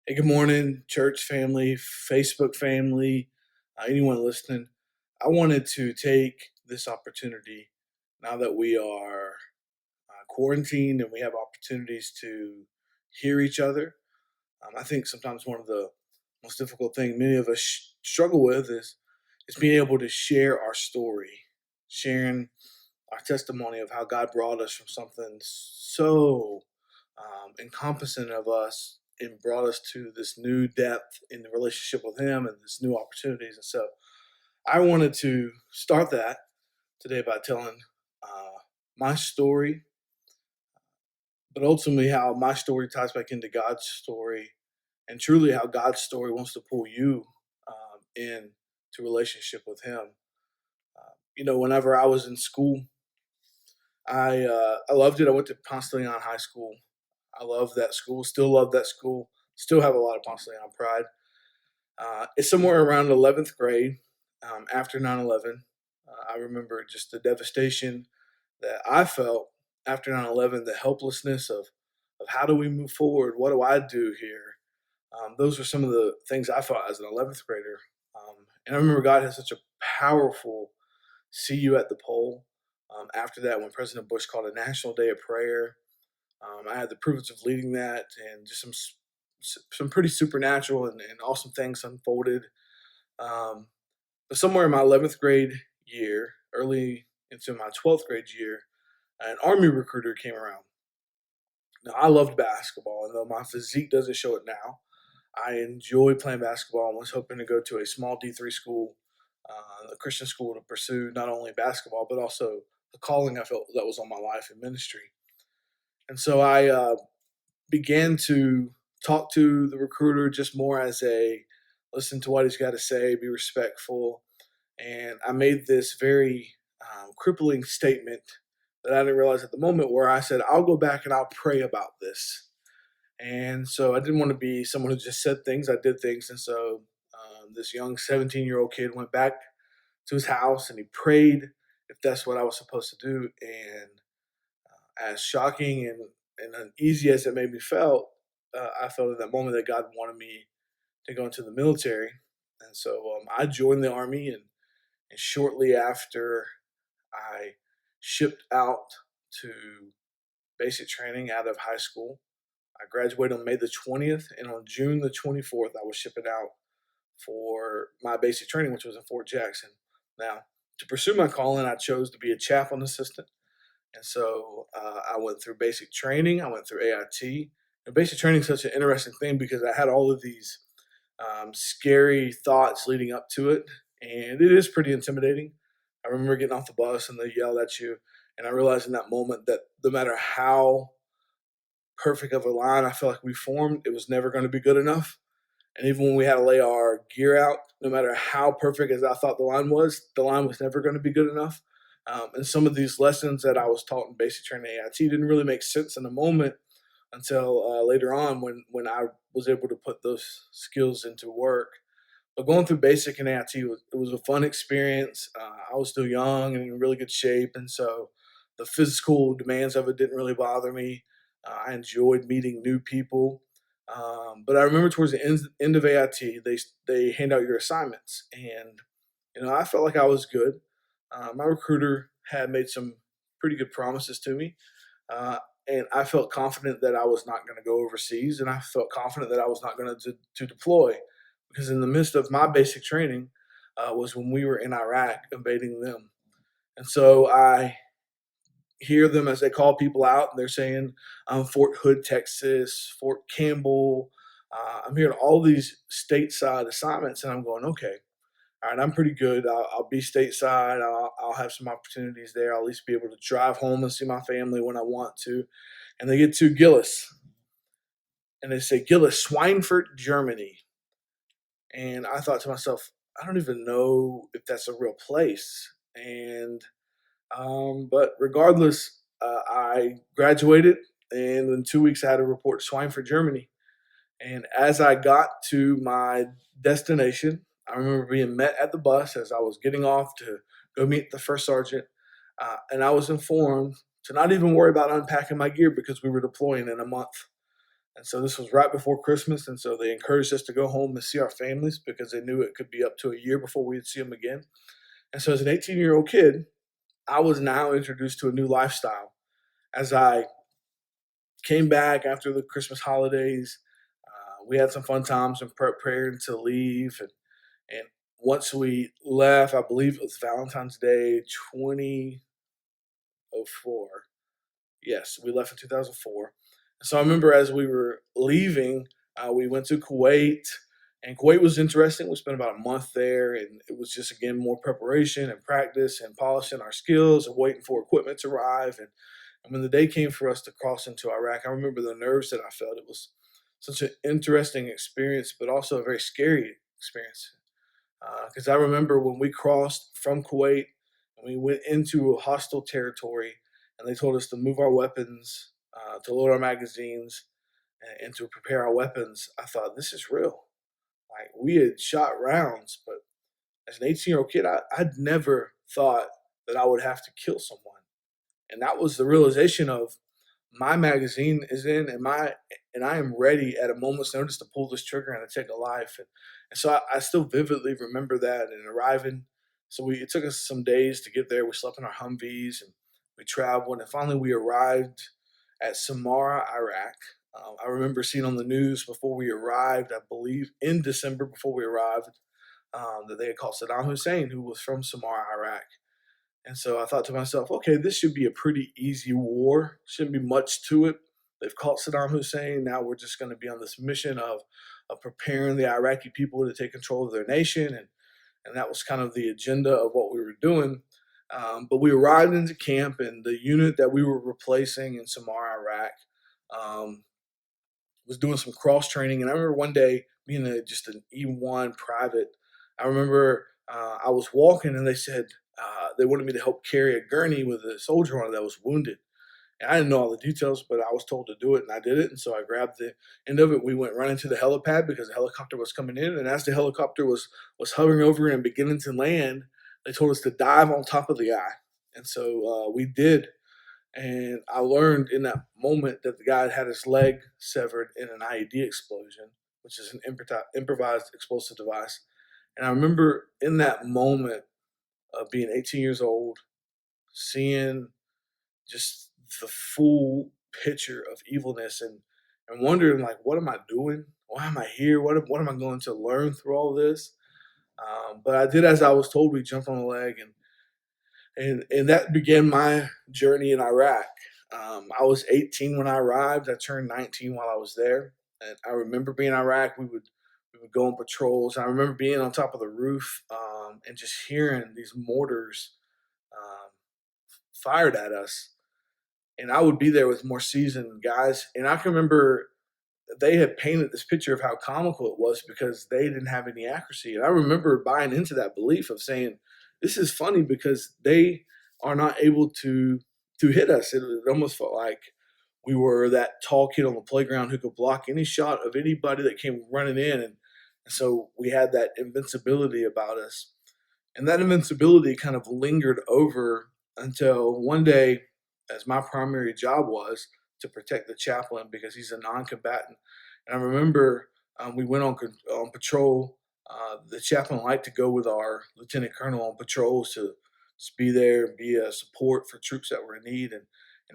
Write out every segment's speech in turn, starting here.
Hey, good morning, church family, Facebook family, anyone listening. I wanted to take this opportunity now that we are quarantined and we have opportunities to hear each other. I think sometimes one of the most difficult things many of us struggle with is being able to share our story, sharing our testimony of how God brought us from something so encompassing of us and brought us to this new depth in the relationship with Him and this new opportunities. And so I wanted to start that today by telling my story, but ultimately how my story ties back into God's story and truly how God's story wants to pull you in to relationship with Him. Whenever I was in school, I loved it. I went to Ponce de Leon High School. I love that school. Still love that school. Still have a lot of Ponce de Leon pride. It's somewhere around 11th grade after 9/11. I remember just the devastation that I felt after 9/11, the helplessness of how do we move forward? What do I do here? Those were some of the things I felt as an 11th grader. And I remember God had such a powerful see you at the poll. After that, when President Bush called a national day of prayer, I had the privilege of leading that, and just some pretty supernatural and awesome things unfolded. Um, but somewhere in my 11th grade year, early into my 12th grade year, an Army recruiter came around. Now, I loved basketball, and though my physique doesn't show it now, I enjoyed playing basketball and was hoping to go to a small D3 school, a Christian school, to pursue not only basketball, but also the calling I felt that was on my life in ministry. And so I began to talk to the recruiter just more as a listen to what he's got to say, be respectful. And I made this very crippling statement that I didn't realize at the moment, where I said, I'll go back and I'll pray about this. And so I didn't want to be someone who just said things, I did things. And so this young 17-year-old kid went back to his house and he prayed if that's what I was supposed to do. And as shocking and uneasy as it made me felt, I felt at that moment that God wanted me to go into the military. And so I joined the Army, and shortly after I shipped out to basic training out of high school. I graduated on May the 20th, and on June the 24th, I was shipping out for my basic training, which was in Fort Jackson. Now, to pursue my calling, I chose to be a chaplain assistant. And so I went through basic training. I went through AIT. And basic training is such an interesting thing because I had all of these scary thoughts leading up to it. And it is pretty intimidating. I remember getting off the bus and they yelled at you. And I realized in that moment that no matter how perfect of a line I felt like we formed, it was never going to be good enough. And even when we had to lay our gear out, no matter how perfect as I thought the line was never going to be good enough. And some of these lessons that I was taught in basic training AIT didn't really make sense in the moment until later on when I was able to put those skills into work. But going through basic and AIT was a fun experience. I was still young and in really good shape, and so the physical demands of it didn't really bother me. I enjoyed meeting new people. But I remember towards the end of AIT, they hand out your assignments, and I felt like I was good. My recruiter had made some pretty good promises to me, uh, and I felt confident that I was not going to go overseas, and I felt confident that I was not going to deploy, because in the midst of my basic training was when we were in Iraq invading them, and so I hear them as they call people out, and they're saying Fort Hood, Texas, Fort Campbell. I'm hearing all these stateside assignments, and I'm going, okay, all right, I'm pretty good. I'll be stateside. I'll have some opportunities there. I'll at least be able to drive home and see my family when I want to. And they get to Gillis, and they say, Gillis, Schweinfurt, Germany. And I thought to myself, I don't even know if that's a real place. But regardless, I graduated, and in 2 weeks I had to report to Schweinfurt, Germany. And as I got to my destination, I remember being met at the bus as I was getting off to go meet the first sergeant. And I was informed to not even worry about unpacking my gear because we were deploying in a month. And so this was right before Christmas, and so they encouraged us to go home and see our families because they knew it could be up to a year before we'd see them again. And so as an 18-year-old kid, I was now introduced to a new lifestyle. As I came back after the Christmas holidays, we had some fun times and preparing to leave. And once we left, I believe it was Valentine's Day 2004. Yes, we left in 2004. So I remember as we were leaving, we went to Kuwait, and Kuwait was interesting. We spent about a month there, and it was just, again, more preparation and practice and polishing our skills and waiting for equipment to arrive. And when the day came for us to cross into Iraq, I remember the nerves that I felt. It was such an interesting experience, but also a very scary experience. Because I remember when we crossed from Kuwait and we went into hostile territory, and they told us to move our weapons, to load our magazines, and to prepare our weapons. I thought, this is real. Like, we had shot rounds, but as an 18-year-old kid, I'd never thought that I would have to kill someone. And that was the realization of, my magazine is in, and I am ready at a moment's notice to pull this trigger and to take a life. And so I still vividly remember that and arriving. So it took us some days to get there. We slept in our Humvees and we traveled, and finally we arrived at Samarra, Iraq. I remember seeing on the news before we arrived, I believe in December before we arrived, that they had called Saddam Hussein, who was from Samarra, Iraq. And so I thought to myself, okay, this should be a pretty easy war. Shouldn't be much to it. They've caught Saddam Hussein. Now we're just going to be on this mission of preparing the Iraqi people to take control of their nation. And that was kind of the agenda of what we were doing. But we arrived into camp, and the unit that we were replacing in Samarra, Iraq, was doing some cross training. And I remember one day being just an E1 private. I remember I was walking, and they said, they wanted me to help carry a gurney with a soldier on it that was wounded. And I didn't know all the details, but I was told to do it, and I did it. And so I grabbed the end of it. We went running to the helipad because the helicopter was coming in. And as the helicopter was hovering over and beginning to land, they told us to dive on top of the guy. And so we did. And I learned in that moment that the guy had his leg severed in an IED explosion, which is an improvised explosive device. And I remember in that moment of being 18 years old, seeing just the full picture of evilness, and wondering, like, what am I doing? Why am I here? What am I going to learn through all this? But I did as I was told. We jumped on the leg, and that began my journey in Iraq. I was 18 when I arrived. I turned 19 while I was there. And I remember being in Iraq. We would go on patrols. I remember being on top of the roof, and just hearing these mortars um, fired at us. And I would be there with more seasoned guys. And I can remember they had painted this picture of how comical it was because they didn't have any accuracy. And I remember buying into that belief of saying, this is funny because they are not able to hit us. It almost felt like we were that tall kid on the playground who could block any shot of anybody that came running in. And so we had that invincibility about us. And that invincibility kind of lingered over until one day, as my primary job was to protect the chaplain because he's a non-combatant. And I remember we went on patrol. The chaplain liked to go with our lieutenant colonel on patrols to just be there and be a support for troops that were in need. And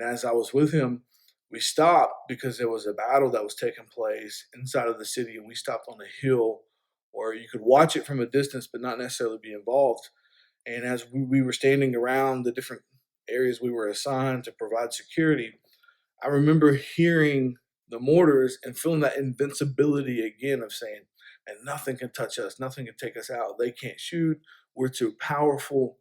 as I was with him, we stopped because there was a battle that was taking place inside of the city, and we stopped on a hill where you could watch it from a distance but not necessarily be involved. And as we were standing around the different areas we were assigned to provide security, I remember hearing the mortars and feeling that invincibility again of saying, and nothing can touch us, nothing can take us out. They can't shoot, we're too powerful.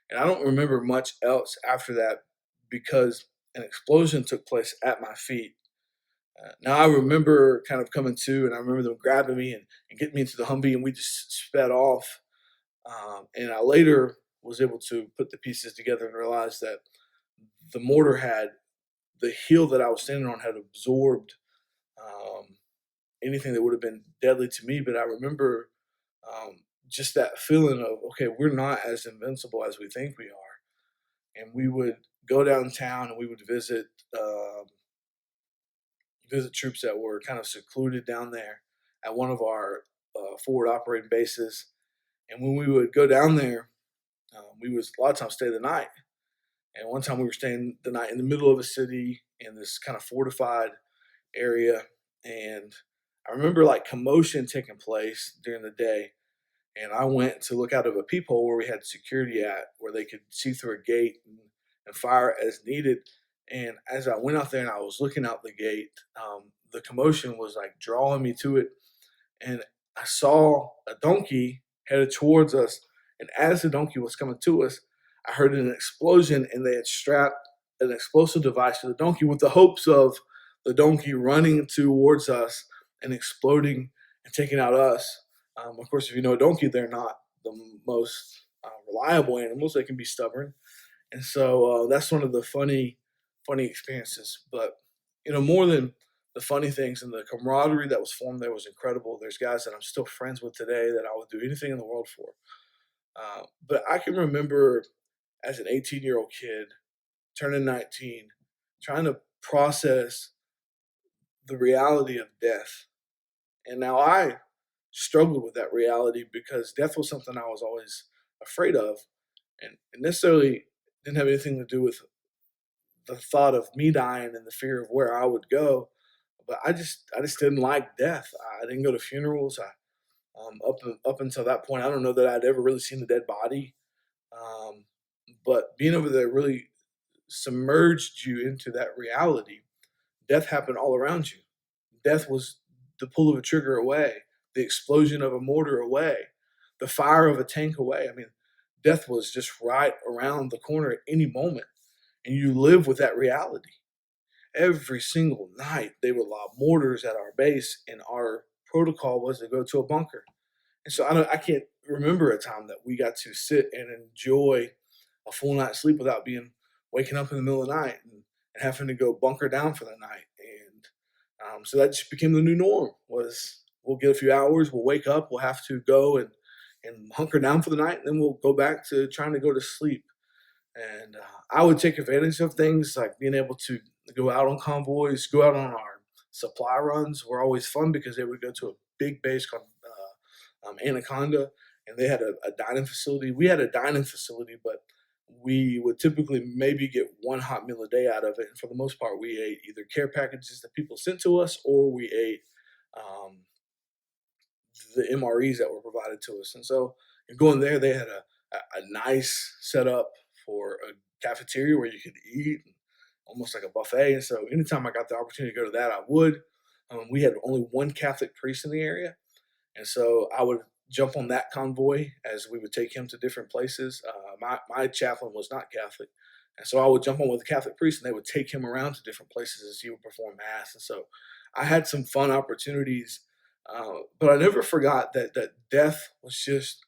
And I don't remember much else after that because an explosion took place at my feet. Now I remember kind of coming to, and I remember them grabbing me and getting me into the Humvee, and we just sped off. And I later was able to put the pieces together and realize that the mortar had, the hill that I was standing on had absorbed anything that would have been deadly to me. But I remember just that feeling of, okay, we're not as invincible as we think we are. And we would go downtown and we would visit visit troops that were kind of secluded down there at one of our forward operating bases. And when we would go down there, we would a lot of times stay the night. And one time we were staying the night in the middle of a city in this kind of fortified area. And I remember like commotion taking place during the day. And I went to look out of a peephole where we had security at, where they could see through a gate and fire as needed. And as I went out there and I was looking out the gate, the commotion was like drawing me to it. And I saw a donkey headed towards us. And as the donkey was coming to us, I heard an explosion, and they had strapped an explosive device to the donkey with the hopes of the donkey running towards us and exploding and taking out us. Of course, if you know a donkey, they're not the most reliable animals. They can be stubborn. And so that's one of the funny experiences. But, more than the funny things, and the camaraderie that was formed there was incredible. There's guys that I'm still friends with today that I would do anything in the world for. But I can remember as an 18-year-old kid, turning 19, trying to process the reality of death. And now I struggled with that reality because death was something I was always afraid of, and necessarily didn't have anything to do with the thought of me dying and the fear of where I would go. But I just didn't like death. I didn't go to funerals. Up until that point, I don't know that I'd ever really seen the dead body. Um, but being over there really submerged you into that reality. Death happened all around you. Death was the pull of a trigger away, the explosion of a mortar away, the fire of a tank away. I mean, death was just right around the corner at any moment. And you live with that reality. Every single night, they would lob mortars at our base, and our protocol was to go to a bunker. And so I can't remember a time that we got to sit and enjoy a full night's sleep without being waking up in the middle of the night and having to go bunker down for the night. And so that just became the new norm. Was we'll get a few hours, we'll wake up, we'll have to go and hunker down for the night, and then we'll go back to trying to go to sleep. And I would take advantage of things like being able to go out on convoys, go out on our supply runs were always fun because they would go to a big base called Anaconda, and they had a dining facility. We had a dining facility, but we would typically maybe get one hot meal a day out of it. And for the most part, we ate either care packages that people sent to us, or we ate um, the MREs that were provided to us. And so, going there, they had a nice setup for a cafeteria where you could eat, almost like a buffet. And so, anytime I got the opportunity to go to that, I would. We had only one Catholic priest in the area, and so I would jump on that convoy as we would take him to different places. My chaplain was not Catholic, and so I would jump on with the Catholic priest, and they would take him around to different places as he would perform mass. And so I had some fun opportunities, but I never forgot that death was just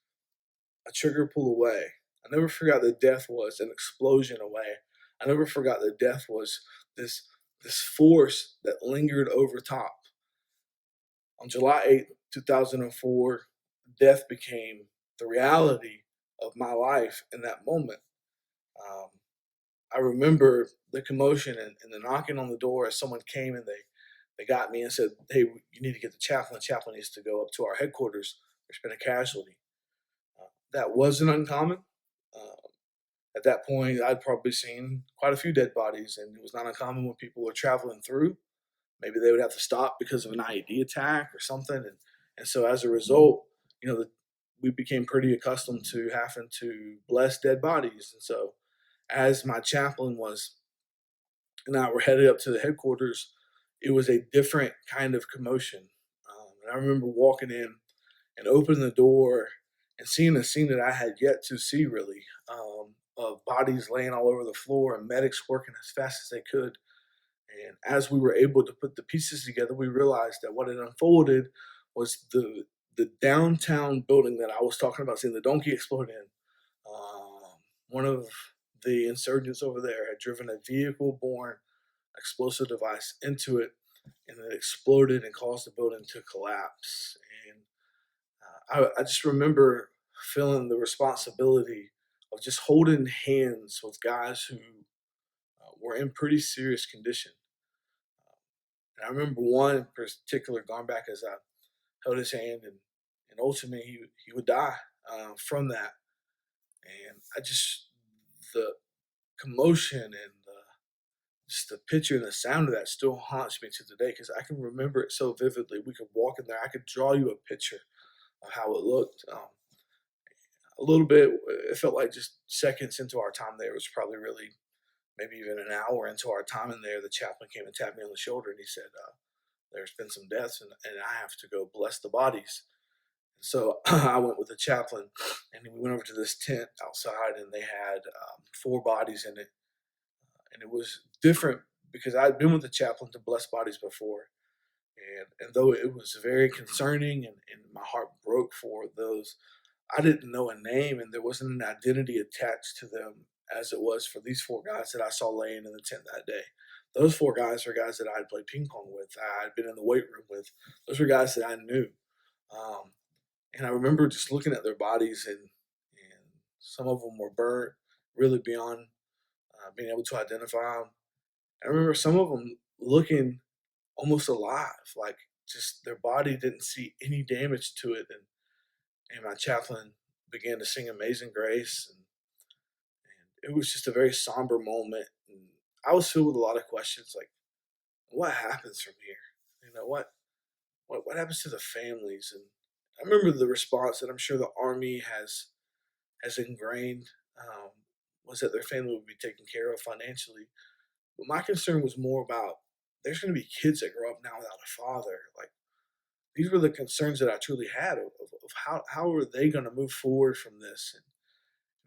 a trigger pull away. I never forgot that death was an explosion away. I never forgot that death was this force that lingered over top. On July 8th, 2004, death became the reality of my life in that moment. Um, I remember the commotion and the knocking on the door as someone came and they got me and said, "Hey, you need to get the chaplain. The chaplain needs to go up to our headquarters. There's been a casualty." That wasn't uncommon. Uh, at that point, I'd probably seen quite a few dead bodies, and it was not uncommon when people were traveling through. Maybe they would have to stop because of an IED attack or something, and so as a result, we became pretty accustomed to having to bless dead bodies. And so, as my chaplain was and I were headed up to the headquarters, it was a different kind of commotion. And I remember walking in and opening the door and seeing a scene that I had yet to see, really, of bodies laying all over the floor and medics working as fast as they could. And as we were able to put the pieces together, we realized that what had unfolded was the downtown building that I was talking about, seeing the donkey explode in. One of the insurgents over there had driven a vehicle-borne explosive device into it, and it exploded and caused the building to collapse. And I just remember feeling the responsibility of just holding hands with guys who were in pretty serious condition. And I remember one in particular going back as I held his hand, and ultimately he would die from that. And I just the commotion and just the picture and the sound of that still haunts me to today because I can remember it so vividly. We could walk in there. I could draw you a picture of how it looked. A little bit, it felt like just seconds into our time there. It was probably really maybe even an hour into our time in there. The chaplain came and tapped me on the shoulder and he said, "There's been some deaths, and I have to go bless the bodies." So I went with the chaplain, and we went over to this tent outside, and they had 4 bodies in it, and it was different because I'd been with the chaplain to bless bodies before, and though it was very concerning, and my heart broke for those, I didn't know a name, and there wasn't an identity attached to them as it was for these 4 guys that I saw laying in the tent that day. Those 4 guys were guys that I had played ping pong with. I had been in the weight room with. Those were guys that I knew. Um, and I remember just looking at their bodies, and some of them were burnt really beyond being able to identify them. I remember some of them looking almost alive, like just their body didn't see any damage to it. And my chaplain began to sing Amazing Grace, and it was just a very somber moment. And I was filled with a lot of questions, like, what happens from here? What happens to the families? And I remember the response that I'm sure the Army has ingrained, was that their family would be taken care of financially. But my concern was more about there's going to be kids that grow up now without a father. Like, these were the concerns that I truly had of how are they going to move forward from this. And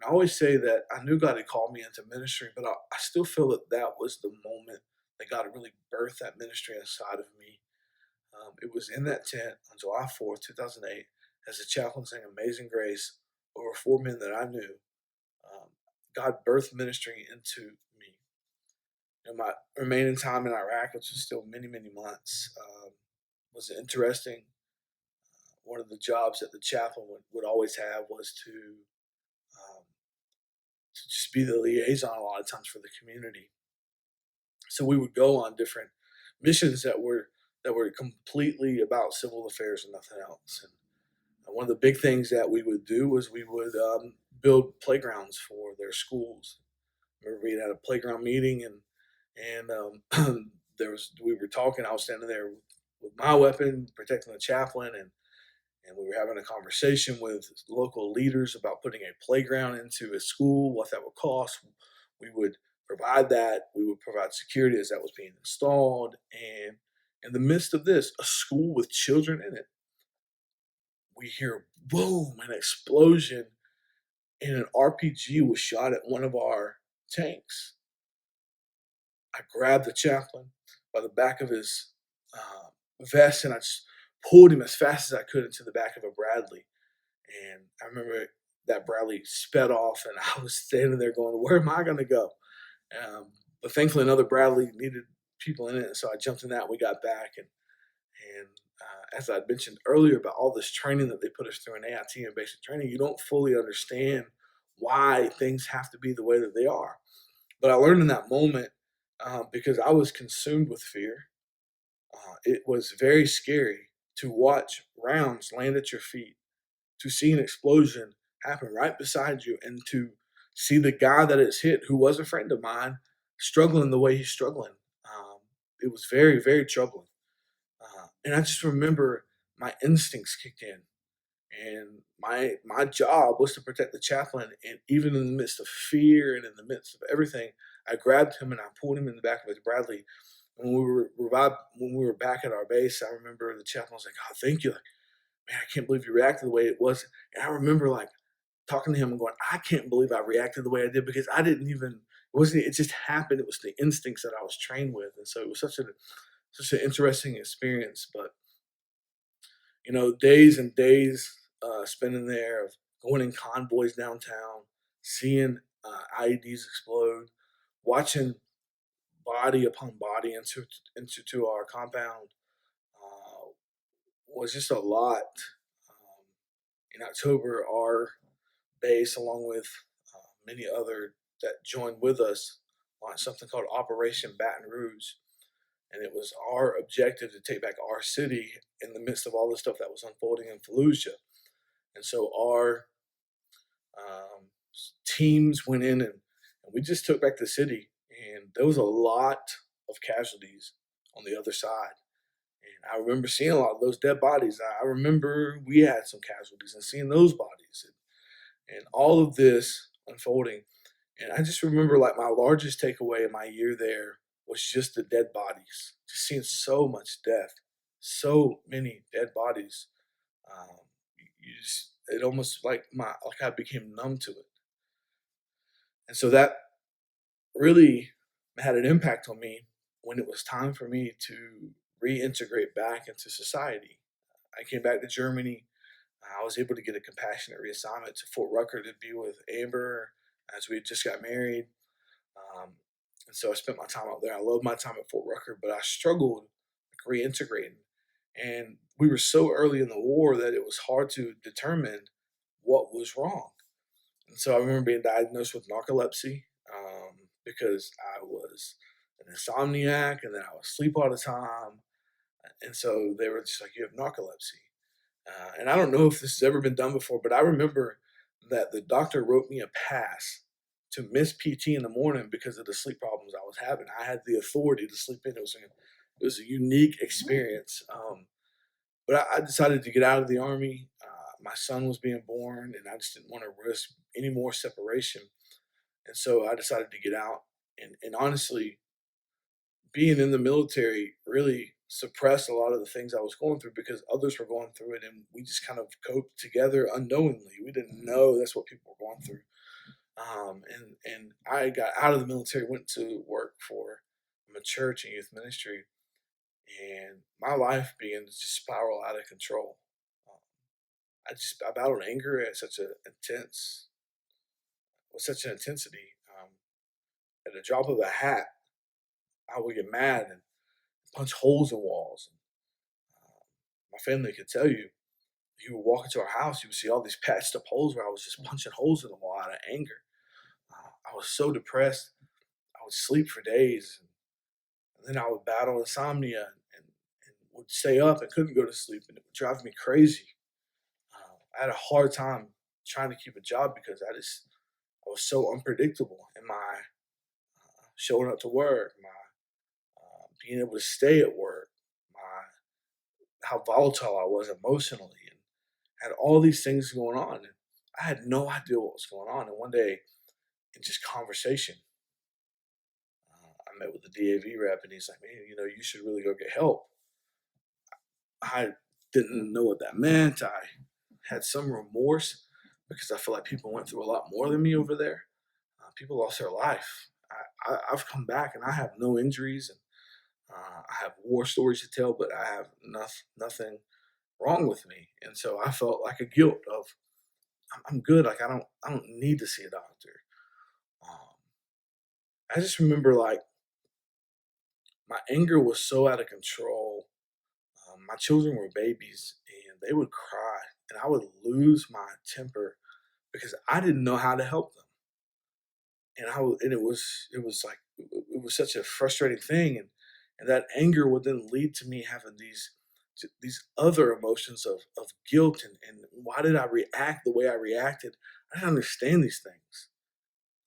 I always say that I knew God had called me into ministry, but I still feel that that was the moment that God really birthed that ministry inside of me. It was in that tent on July 4th, 2008, as the chaplain sang Amazing Grace over 4 men that I knew. Um, God birthed ministry into me. My remaining time in Iraq, which was still many, many months, was interesting. One of the jobs that the chaplain would always have was um, to just be the liaison a lot of times for the community. So we would go on different missions that were completely about civil affairs and nothing else. And one of the big things that we would do was we would build playgrounds for their schools. I remember we had a playground meeting, and we were talking. I was standing there with my weapon, protecting the chaplain, and we were having a conversation with local leaders about putting a playground into a school, what that would cost. We would provide that. We would provide security as that was being installed. And in the midst of this, a school with children in it, we hear boom, an explosion, and an RPG was shot at one of our tanks. I grabbed the chaplain by the back of his vest, and I just pulled him as fast as I could into the back of a Bradley. And I remember that Bradley sped off, and I was standing there going, "Where am I going to go?" But thankfully, another Bradley needed people in it, so I jumped in that. We got back, and as I mentioned earlier about all this training that they put us through in AIT and basic training, you don't fully understand why things have to be the way that they are. But I learned in that moment because I was consumed with fear. It was very scary to watch rounds land at your feet, to see an explosion happen right beside you, and to see the guy that it's hit, who was a friend of mine, struggling the way he's struggling. It was very, very troubling. And I just remember my instincts kicked in, and my job was to protect the chaplain. And even in the midst of fear and in the midst of everything, I grabbed him and I pulled him in the back of his Bradley. When we were back at our base, I remember the chaplain was like, "Oh, thank you, like, man, I can't believe you reacted the way it was." And I remember like talking to him and going, "I can't believe I reacted the way I did because I didn't even, it just happened. It was the instincts that I was trained with." And so it was such an interesting experience. But days and days spending there, of going in convoys downtown, seeing IEDs explode, watching body upon body into to our compound, uh, was just a lot. In October, our base, along with many other that joined with us, launched something called Operation Baton Rouge. and it was our objective to take back our city in the midst of all the stuff that was unfolding in Fallujah. And so our teams went in and we just took back the city, and there was a lot of casualties on the other side. And I remember seeing a lot of those dead bodies. I remember we had some casualties and seeing those bodies and all of this unfolding. And I just remember like my largest takeaway in my year there was just the dead bodies, just seeing so much death, so many dead bodies. Um, you just, it almost like I became numb to it. And so that really had an impact on me when it was time for me to reintegrate back into society. I came back to Germany. I was able to get a compassionate reassignment to Fort Rucker to be with Amber as we had just got married. Um, and so I spent my time out there. I loved my time at Fort Rucker, but I struggled reintegrating. And we were so early in the war that it was hard to determine what was wrong. And so I remember being diagnosed with narcolepsy because I was an insomniac and then I would sleep all the time. And so they were just like, you have narcolepsy. And I don't know if this has ever been done before, but I remember that the doctor wrote me a pass to miss PT in the morning because of the sleep problems I was having. I had the authority to sleep in. It was a unique experience. But I decided to get out of the army. My son was being born, and I just didn't want to risk any more separation. And so I decided to get out. And honestly, being in the military really suppressed a lot of the things I was going through because others were going through it, and we just kind of coped together unknowingly. We didn't know that's what people were going through. And I got out of the military, went to work for a church and youth ministry, and my life began to just spiral out of control. Um, I battled anger at such an intensity. At the drop of a hat, I would get mad and punch holes in walls. My family could tell you, you would walk into our house, you would see all these patched up holes where I was just punching holes in the wall out of anger. I was so depressed, I would sleep for days, and then I would battle insomnia and would stay up and couldn't go to sleep, and it would drive me crazy. I had a hard time trying to keep a job because I was so unpredictable in my showing up to work, my being able to stay at work, my how volatile I was emotionally, and had all these things going on. And I had no idea what was going on. And one day, in just conversation, I met with the DAV rep, and he's like, "Man, you should really go get help." I didn't know what that meant. I had some remorse because I feel like people went through a lot more than me over there. People lost their life. I've come back and I have no injuries, and I have war stories to tell, but I have nothing wrong with me. And so I felt like a guilt of I'm good. Like I don't need to see a doctor. Um, I just remember like my anger was so out of control. My children were babies and they would cry, and I would lose my temper because I didn't know how to help them. And it was like it was such a frustrating thing, and that anger would then lead to me having these other emotions of guilt and why did I react the way I reacted? I didn't understand these things.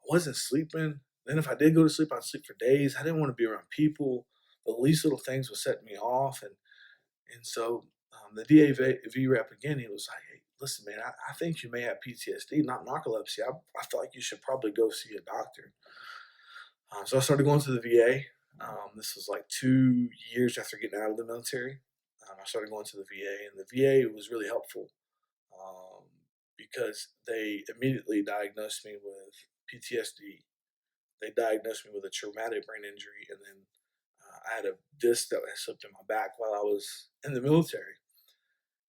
I wasn't sleeping. Then if I did go to sleep, I'd sleep for days. I didn't want to be around people. The least little things would set me off, and so the DAV rep again, he was like, "Hey, listen, man, I think you may have PTSD, not narcolepsy. I feel like you should probably go see a doctor." So I started going to the VA. This was like 2 years after getting out of the military. I started going to the VA, and the VA was really helpful um, because they immediately diagnosed me with PTSD. They diagnosed me with a traumatic brain injury, and then I had a disc that had slipped in my back while I was in the military.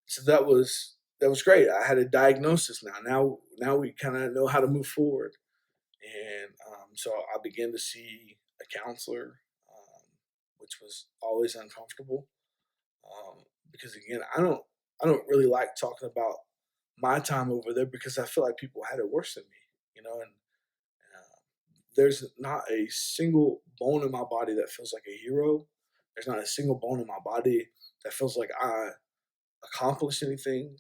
So that was great. I had a diagnosis now. Now we kind of know how to move forward, and so I began to see a counselor, which was always uncomfortable because again, I don't really like talking about my time over there because I feel like people had it worse than me, and there's not a single bone in my body that feels like a hero There's not a single bone in my body that feels like I accomplished anything.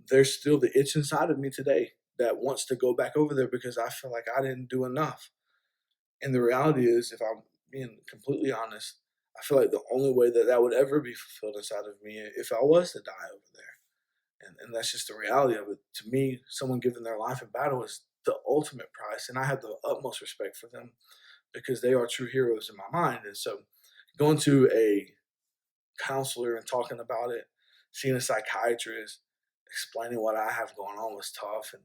There's still the itch inside of me today that wants to go back over there because I feel like I didn't do enough. And the reality is, if I'm being completely honest, I feel like the only way that that would ever be fulfilled inside of me if I was to die over there. And that's just the reality of it. To me, someone giving their life in battle is the ultimate price. And I have the utmost respect for them because they are true heroes in my mind. And so going to a counselor and talking about it, seeing a psychiatrist, explaining what I have going on was tough. And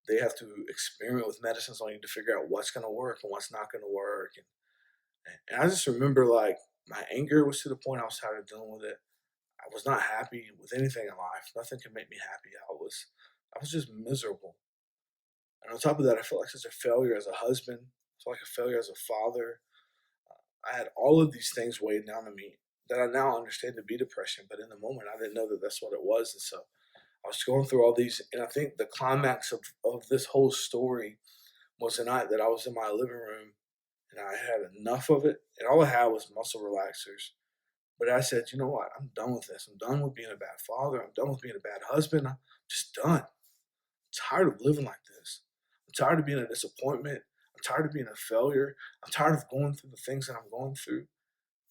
they have to experiment with medicines on you to figure out what's going to work and what's not going to work. And I just remember like my anger was to the point I was tired of dealing with it. I was not happy with anything in life. Nothing could make me happy. I was just miserable. And on top of that, I felt like such a failure as a husband. I felt like a failure as a father. I had all of these things weighed down on me that I now understand to be depression. But in the moment, I didn't know that that's what it was. And so I was going through all these. And I think the climax of this whole story was the night that I was in my living room and I had enough of it. And all I had was muscle relaxers. But I said, you know what? I'm done with this. I'm done with being a bad father. I'm done with being a bad husband. I'm just done. I'm tired of living like this. I'm tired of being a disappointment. I'm tired of being a failure. I'm tired of going through the things that I'm going through.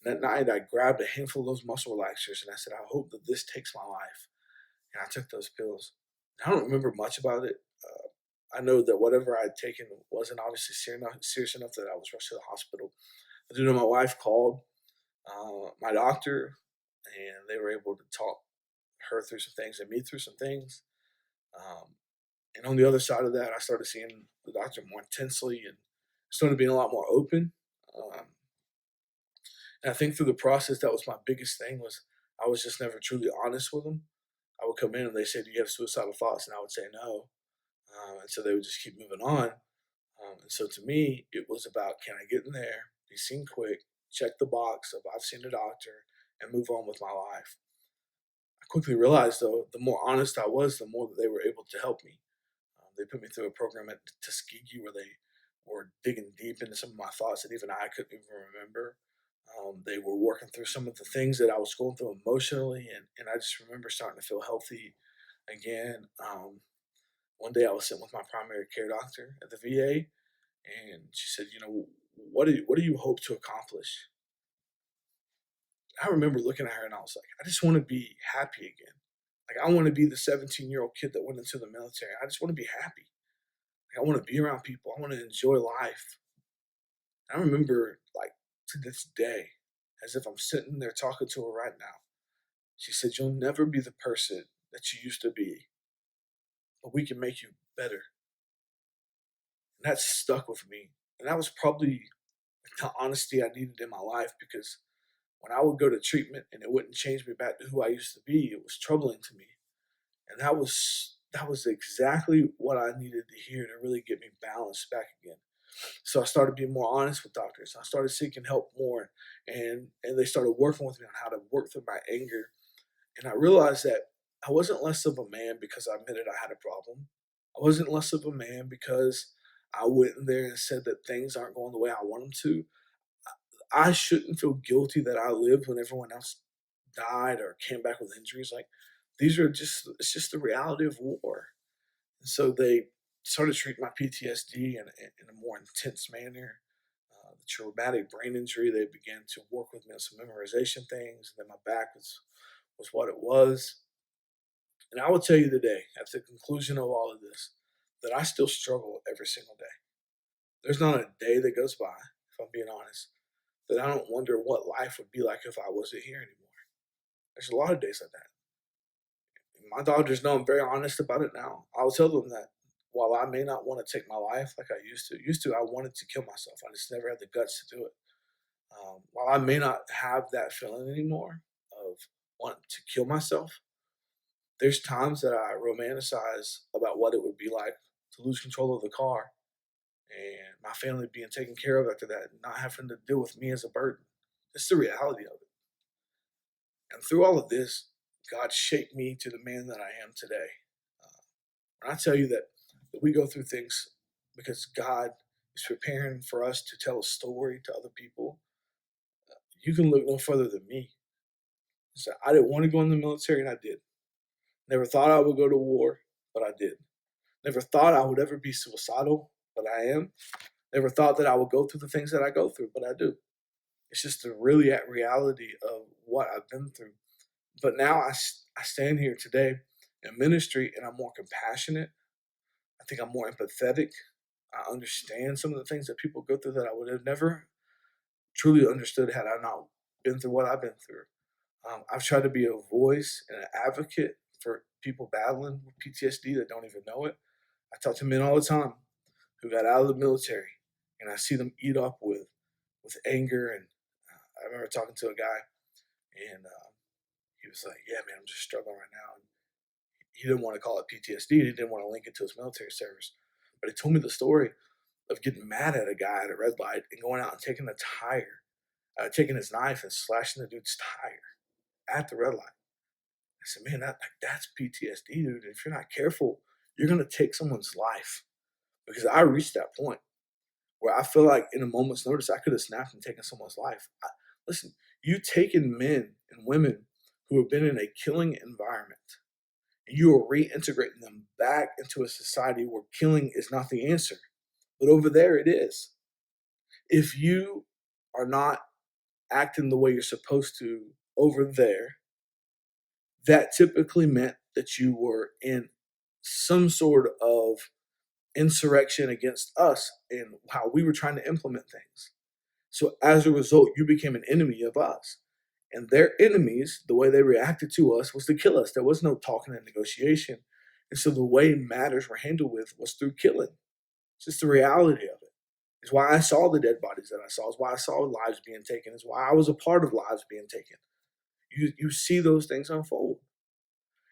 And that night, I grabbed a handful of those muscle relaxers and I said, I hope that this takes my life. And I took those pills. I don't remember much about it. I know that whatever I had taken wasn't obviously serious enough that I was rushed to the hospital. I do know my wife called my doctor, and they were able to talk her through some things and me through some things. Um, and on the other side of that, I started seeing the doctor more intensely and started being a lot more open. Um, and I think through the process, that was my biggest thing was I was just never truly honest with them. I would come in and they said, "Do you have suicidal thoughts?" And I would say no. And so they would just keep moving on. And so to me, it was about can I get in there, be seen quick, check the box of I've seen a doctor, and move on with my life. I quickly realized, though, the more honest I was, the more that they were able to help me. They put me through a program at Tuskegee where they were digging deep into some of my thoughts that even I couldn't even remember. They were working through some of the things that I was going through emotionally, and I just remember starting to feel healthy again. One day I was sitting with my primary care doctor at the VA, and she said, "You know, what do you hope to accomplish?" I remember looking at her and I was like, "I just want to be happy again. Like I want to be the 17-year-old kid that went into the military. I just want to be happy. Like, I want to be around people. I want to enjoy life." I remember, like, to this day, as if I'm sitting there talking to her right now. She said, "You'll never be the person that you used to be, but we can make you better." And that stuck with me. And that was probably the honesty I needed in my life because when I would go to treatment and it wouldn't change me back to who I used to be, it was troubling to me. And that was exactly what I needed to hear to really get me balanced back again. So I started being more honest with doctors. I started seeking help more, and they started working with me on how to work through my anger. And I realized that I wasn't less of a man because I admitted I had a problem. I wasn't less of a man because I went in there and said that things aren't going the way I want them to. I shouldn't feel guilty that I lived when everyone else died or came back with injuries. Like these are just it's just the reality of war. And so they started treating my PTSD in a more intense manner. The traumatic brain injury, they began to work with me on some memorization things. And then my back was what it was. And I will tell you today, at the conclusion of all of this, that I still struggle every single day. There's not a day that goes by, if I'm being honest, that I don't wonder what life would be like if I wasn't here anymore. There's a lot of days like that. My doctors know I'm very honest about it now. I'll tell them that while I may not want to take my life like I used to, I wanted to kill myself. I just never had the guts to do it. While I may not have that feeling anymore of wanting to kill myself, there's times that I romanticize about what it would be like to lose control of the car and my family being taken care of after that, and not having to deal with me as a burden. It's the reality of it. And through all of this, God shaped me to the man that I am today. Uh, and I tell you that we go through things because God is preparing for us to tell a story to other people. You can look no further than me. So I didn't want to go in the military, and I did. Never thought I would go to war, but I did. Never thought I would ever be suicidal, but I am. Never thought that I would go through the things that I go through, but I do. It's just the really reality of what I've been through. But now I stand here today in ministry, and I'm more compassionate. I think I'm more empathetic. I understand some of the things that people go through that I would have never truly understood had I not been through what I've been through. I've tried to be a voice and an advocate for people battling with PTSD that don't even know it. I talk to men all the time who got out of the military, and I see them eat up with anger. And I remember talking to a guy, and he was like, "Yeah, man, I'm just struggling right now." And he didn't want to call it PTSD. He didn't want to link it to his military service, but he told me the story of getting mad at a guy at a red light and going out and taking a tire, taking his knife and slashing the dude's tire at the red light. I said, "Man, that's PTSD, dude. If you're not careful, you're gonna take someone's life." Because I reached that point where I feel like in a moment's notice, I could have snapped and taken someone's life. Listen, you taking men and women who have been in a killing environment, and you are reintegrating them back into a society where killing is not the answer, but over there it is. If you are not acting the way you're supposed to over there, that typically meant that you were in some sort of insurrection against us and how we were trying to implement things. So as a result, you became an enemy of us. And their enemies, the way they reacted to us was to kill us. There was no talking and negotiation. And so the way matters were handled with was through killing. It's just the reality of it. It's why I saw the dead bodies that I saw. It's why I saw lives being taken. It's why I was a part of lives being taken. You see those things unfold.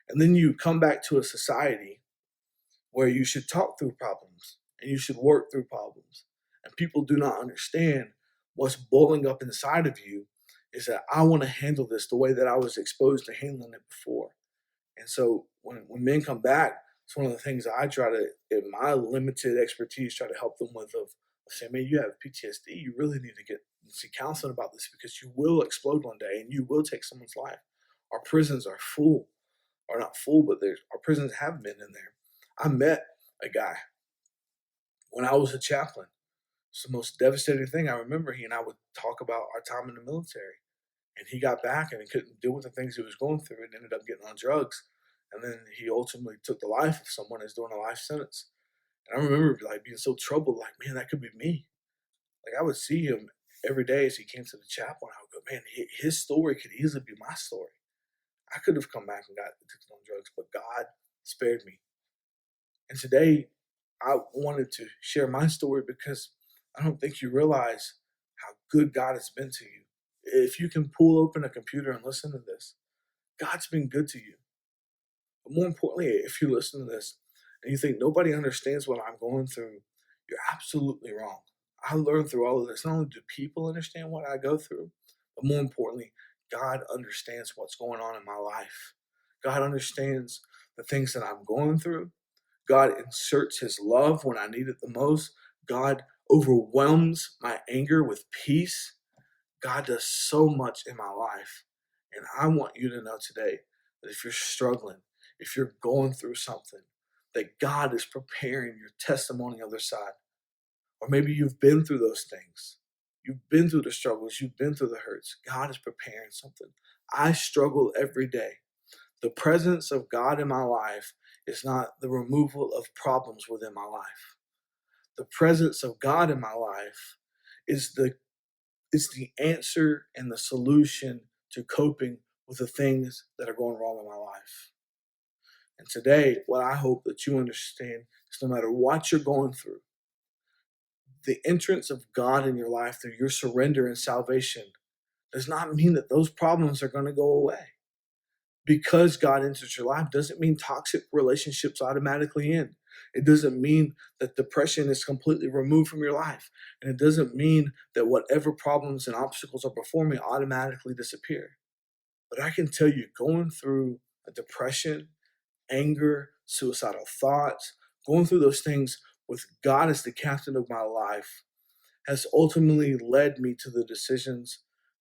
And then you come back to a society where you should talk through problems and you should work through problems. And people do not understand what's boiling up inside of you is that I want to handle this the way that I was exposed to handling it before. And so when men come back, it's one of the things I try to, in my limited expertise, try to help them with of saying, "Man, you have PTSD. You really need to get see counseling about this because you will explode one day and you will take someone's life." Our prisons are full, or not full, but our prisons have been in there. I met a guy when I was a chaplain. It's the most devastating thing. I remember he and I would talk about our time in the military. And he got back and he couldn't deal with the things he was going through and ended up getting on drugs. And then he ultimately took the life of someone who's doing a life sentence. And I remember like being so troubled, like, man, that could be me. Like I would see him every day as he came to the chapel, and I would go, man, his story could easily be my story. I could have come back and got addicted on drugs, but God spared me. And today I wanted to share my story because I don't think you realize how good God has been to you. If you can pull open a computer and listen to this, God's been good to you. But more importantly, if you listen to this and you think nobody understands what I'm going through, you're absolutely wrong. I learned through all of this. Not only do people understand what I go through, but more importantly, God understands what's going on in my life. God understands the things that I'm going through. God inserts his love when I need it the most. God overwhelms my anger with peace. God does so much in my life. And I want you to know today that if you're struggling, if you're going through something, that God is preparing your testimony on the other side. Or maybe you've been through those things. You've been through the struggles. You've been through the hurts. God is preparing something. I struggle every day. The presence of God in my life is not the removal of problems within my life. The presence of God in my life is the answer and the solution to coping with the things that are going wrong in my life. And today, what I hope that you understand is no matter what you're going through, the entrance of God in your life through your surrender and salvation does not mean that those problems are going to go away. Because God enters your life doesn't mean toxic relationships automatically end. It doesn't mean that depression is completely removed from your life. And it doesn't mean that whatever problems and obstacles are before me automatically disappear. But I can tell you, going through a depression, anger, suicidal thoughts, going through those things with God as the captain of my life has ultimately led me to the decisions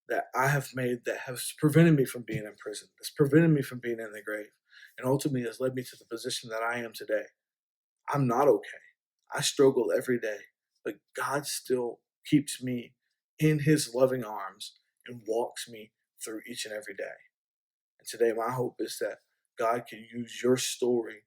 that I have made that has prevented me from being in prison, that's prevented me from being in the grave, and ultimately has led me to the position that I am today. I'm not okay. I struggle every day, but God still keeps me in his loving arms and walks me through each and every day. And today, my hope is that God can use your story.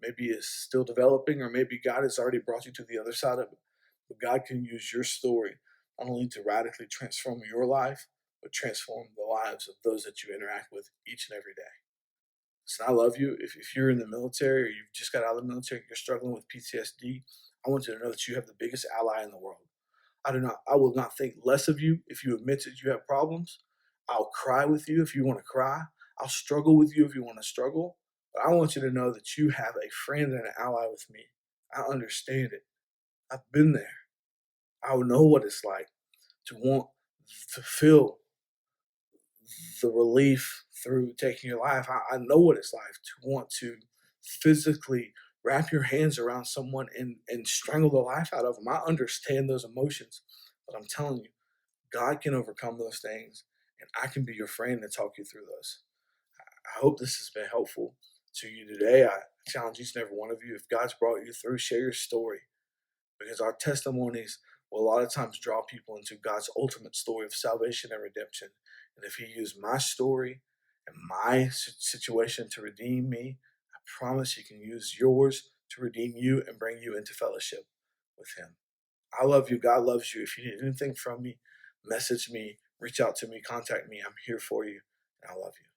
Maybe it's still developing, or maybe God has already brought you to the other side of it. But God can use your story not only to radically transform your life, but transform the lives of those that you interact with each and every day. Listen, I love you. If you're in the military or you've just got out of the military and you're struggling with PTSD, I want you to know that you have the biggest ally in the world. I will not think less of you if you admit that you have problems. I'll cry with you if you want to cry. I'll struggle with you if you want to struggle. But I want you to know that you have a friend and an ally with me. I understand it. I've been there. I know what it's like to want to feel the relief through taking your life. I know what it's like to want to physically wrap your hands around someone and strangle the life out of them. I understand those emotions, but I'm telling you, God can overcome those things, and I can be your friend and talk you through those. I hope this has been helpful to you today. I challenge each and every one of you. If God's brought you through, share your story, because our testimonies will a lot of times draw people into God's ultimate story of salvation and redemption. And if he used my story and my situation to redeem me, I promise he can use yours to redeem you and bring you into fellowship with him. I love you. God loves you. If you need anything from me, message me, reach out to me, contact me. I'm here for you. And I love you.